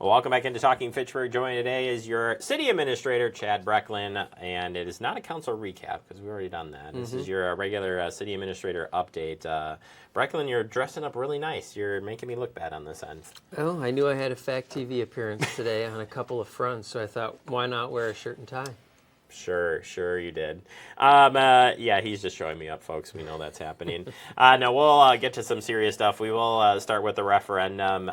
Well, welcome back into Talking Fitchburg. Joining today is your City Administrator, Chad Brecklin, and it is not a council recap because we've already done that. This is your regular City Administrator update. Brecklin, you're dressing up really nice. You're making me look bad on this end. Oh, I knew I had a Fact TV appearance today on a couple of fronts, so I thought, why not wear a shirt and tie? Sure you did. Yeah, he's just showing me up, folks. We know that's happening. No, we'll get to some serious stuff. We will start with the referendum.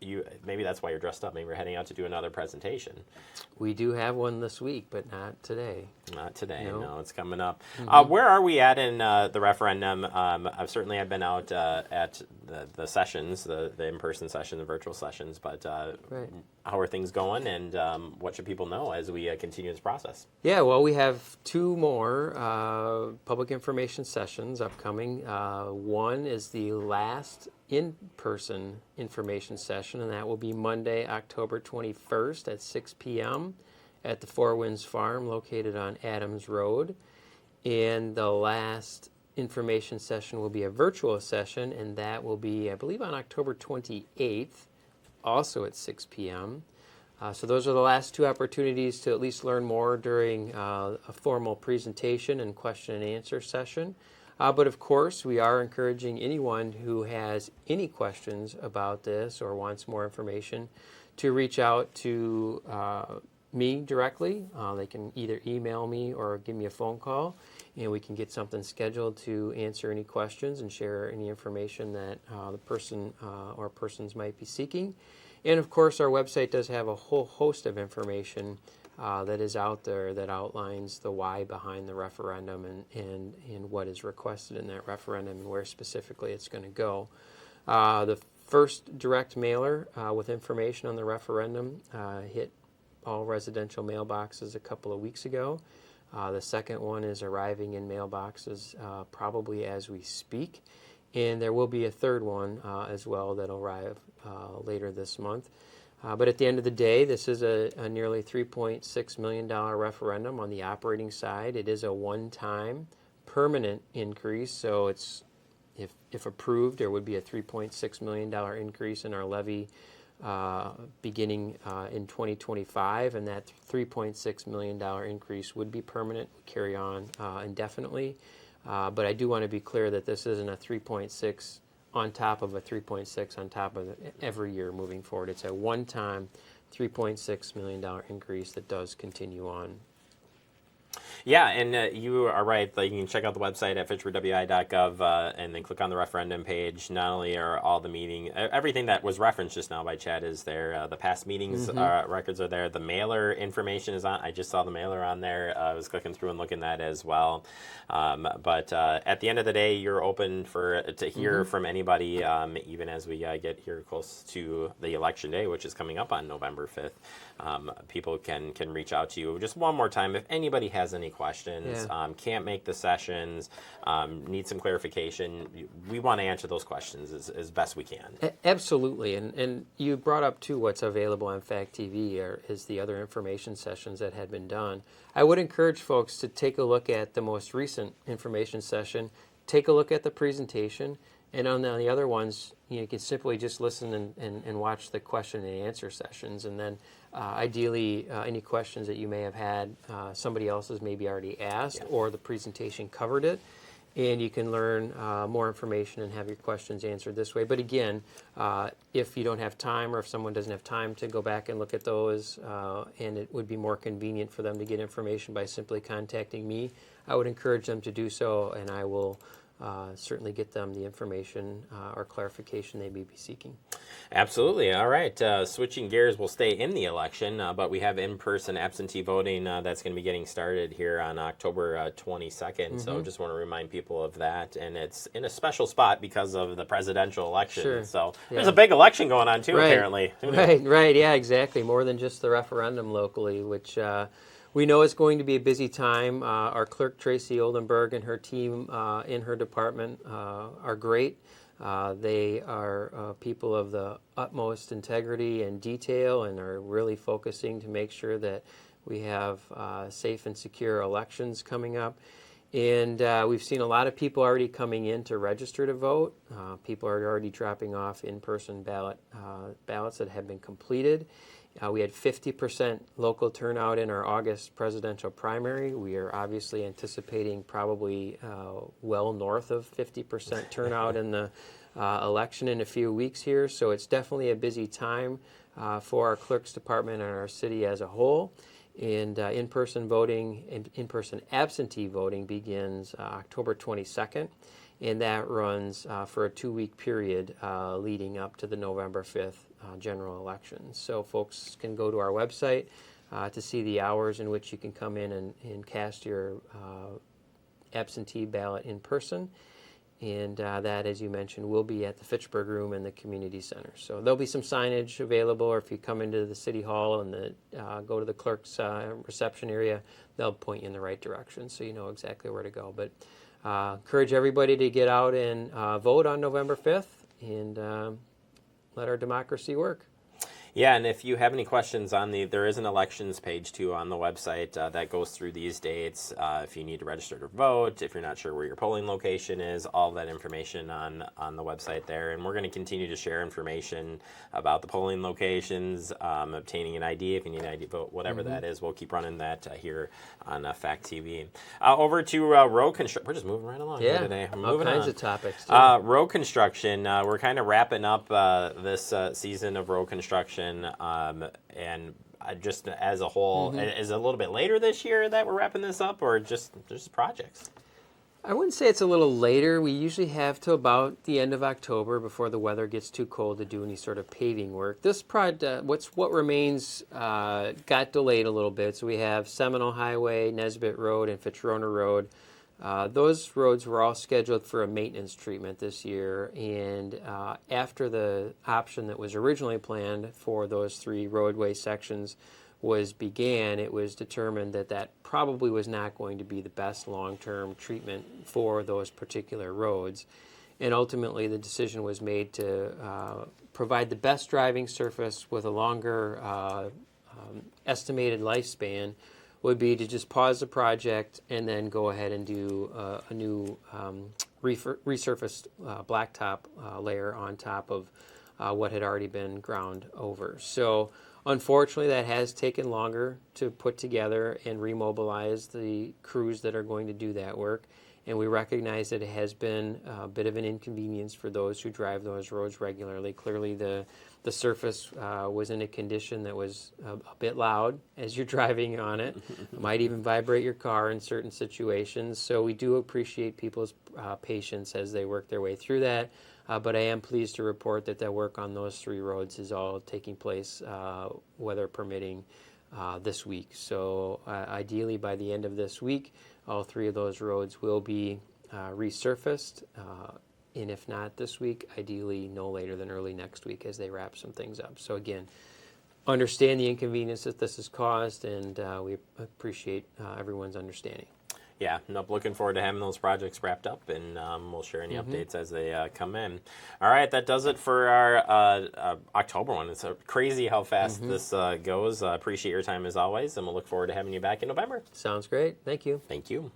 Maybe that's why you're dressed up. Maybe we're heading out to do another presentation. We do have one this week, but not today. Not today. No. It's coming up. Where are we at in the referendum? I've been out at the sessions, the in-person session, the virtual sessions, but Right. How are things going, and what should people know as we continue this process? Yeah, well, we have two more public information sessions upcoming. One is the last in-person information session, and that will be Monday, October 21st at 6 p.m. at the Four Winds Farm located on Adams Road. And the last information session will be a virtual session, and that will be, I believe, on October 28th, also at 6 p.m. So those are the last two opportunities to at least learn more during a formal presentation and question and answer session. But of course, we are encouraging anyone who has any questions about this or wants more information to reach out to me directly. They can either email me or give me a phone call, and we can get something scheduled to answer any questions and share any information that the person or persons might be seeking. And of course, our website does have a whole host of information that is out there that outlines the why behind the referendum and what is requested in that referendum and where specifically it's going to go. The first direct mailer with information on the referendum hit all residential mailboxes a couple of weeks ago. The second one is arriving in mailboxes probably as we speak. And there will be a third one as well that will arrive later this month. But at the end of the day, this is a nearly $3.6 million referendum on the operating side. It is a one-time permanent increase, so it's if approved, there would be a $3.6 million increase in our levy beginning in 2025, and that $3.6 million increase would be permanent, carry on indefinitely. But I do want to be clear that this isn't a 3.6 on top of a 3.6 on top of every year moving forward. It's a one-time $3.6 million increase that does continue on. Yeah, and you are right. You can check out the website at fitchburgwi.gov and then click on the referendum page. Not only are all the everything that was referenced just now by Chad is there. The past meetings records are there. The mailer information is on. I just saw the mailer on there. I was clicking through and looking at that as well. But at the end of the day, you're open to hear from anybody, even as we get here close to the election day, which is coming up on November 5th. People can reach out to you. Just one more time, if anybody has any questions, can't make the sessions, need some clarification, we want to answer those questions as best we can. Absolutely. And you brought up, too, what's available on Fact TV is the other information sessions that had been done. I would encourage folks to take a look at the most recent information session, take a look at the presentation, and on the other ones, you can simply just listen and watch the question and answer sessions. And then ideally, any questions that you may have had, somebody else has maybe already asked, or the presentation covered it. And you can learn more information and have your questions answered this way. But again, if you don't have time or if someone doesn't have time to go back and look at those, and it would be more convenient for them to get information by simply contacting me, I would encourage them to do so, and I will certainly get them the information or clarification they may be seeking. Absolutely. All right. Switching gears, we'll stay in the election, but we have in-person absentee voting that's going to be getting started here on October 22nd. So just want to remind people of that. And it's in a special spot because of the presidential election. Sure. So there's a big election going on, too, apparently. Right. Yeah, exactly. More than just the referendum locally, which we know it's going to be a busy time. Our clerk, Tracy Oldenburg, and her team in her department are great. They are people of the utmost integrity and detail and are really focusing to make sure that we have safe and secure elections coming up. And we've seen a lot of people already coming in to register to vote. People are already dropping off in-person ballots that have been completed. We had 50% local turnout in our August presidential primary. We are obviously anticipating probably well north of 50% turnout in the election in a few weeks here. So it's definitely a busy time for our clerk's department and our city as a whole. And in-person voting and in-person absentee voting begins October 22nd, and that runs for a 2-week period leading up to the November 5th general election. So folks can go to our website to see the hours in which you can come in and cast your absentee ballot in person. And that, as you mentioned, will be at the Fitchburg Room in the Community Center. So there'll be some signage available, or if you come into the City Hall and go to the clerk's reception area, they'll point you in the right direction so you know exactly where to go. But encourage everybody to get out and vote on November 5th and let our democracy work. Yeah, and if you have any questions on there is an elections page too on the website that goes through these dates. If you need to register to vote, if you're not sure where your polling location is, all that information on the website there. And we're going to continue to share information about the polling locations, obtaining an ID if you need an ID vote, whatever that is. We'll keep running that here on Fact TV. Over to road construction. We're just moving right along here today. All kinds of topics. Road construction. We're kind of wrapping up this season of road construction. And just as a whole, is it a little bit later this year that we're wrapping this up, or just projects? I wouldn't say it's a little later. We usually have till about the end of October before the weather gets too cold to do any sort of paving work. This project, what remains, got delayed a little bit. So we have Seminole Highway, Nesbitt Road, and Fitzroy Road. Those roads were all scheduled for a maintenance treatment this year, and after the option that was originally planned for those 3 roadway sections began, it was determined that probably was not going to be the best long-term treatment for those particular roads. And ultimately, the decision was made to provide the best driving surface with a longer estimated lifespan would be to just pause the project and then go ahead and do a new resurfaced blacktop layer on top of what had already been ground over. So unfortunately, that has taken longer to put together and remobilize the crews that are going to do that work. And we recognize that it has been a bit of an inconvenience for those who drive those roads regularly. Clearly, the surface was in a condition that was a bit loud as you're driving on it. It might even vibrate your car in certain situations. So we do appreciate people's patience as they work their way through that. But I am pleased to report that work on those 3 roads is all taking place, weather permitting, this week. So ideally, by the end of this week, all 3 of those roads will be resurfaced. And if not this week, ideally no later than early next week as they wrap some things up. So again, understand the inconvenience that this has caused, and we appreciate everyone's understanding. Yeah, looking forward to having those projects wrapped up, and we'll share any updates as they come in. All right, that does it for our October one. It's crazy how fast this goes. Appreciate your time as always, and we'll look forward to having you back in November. Sounds great. Thank you. Thank you.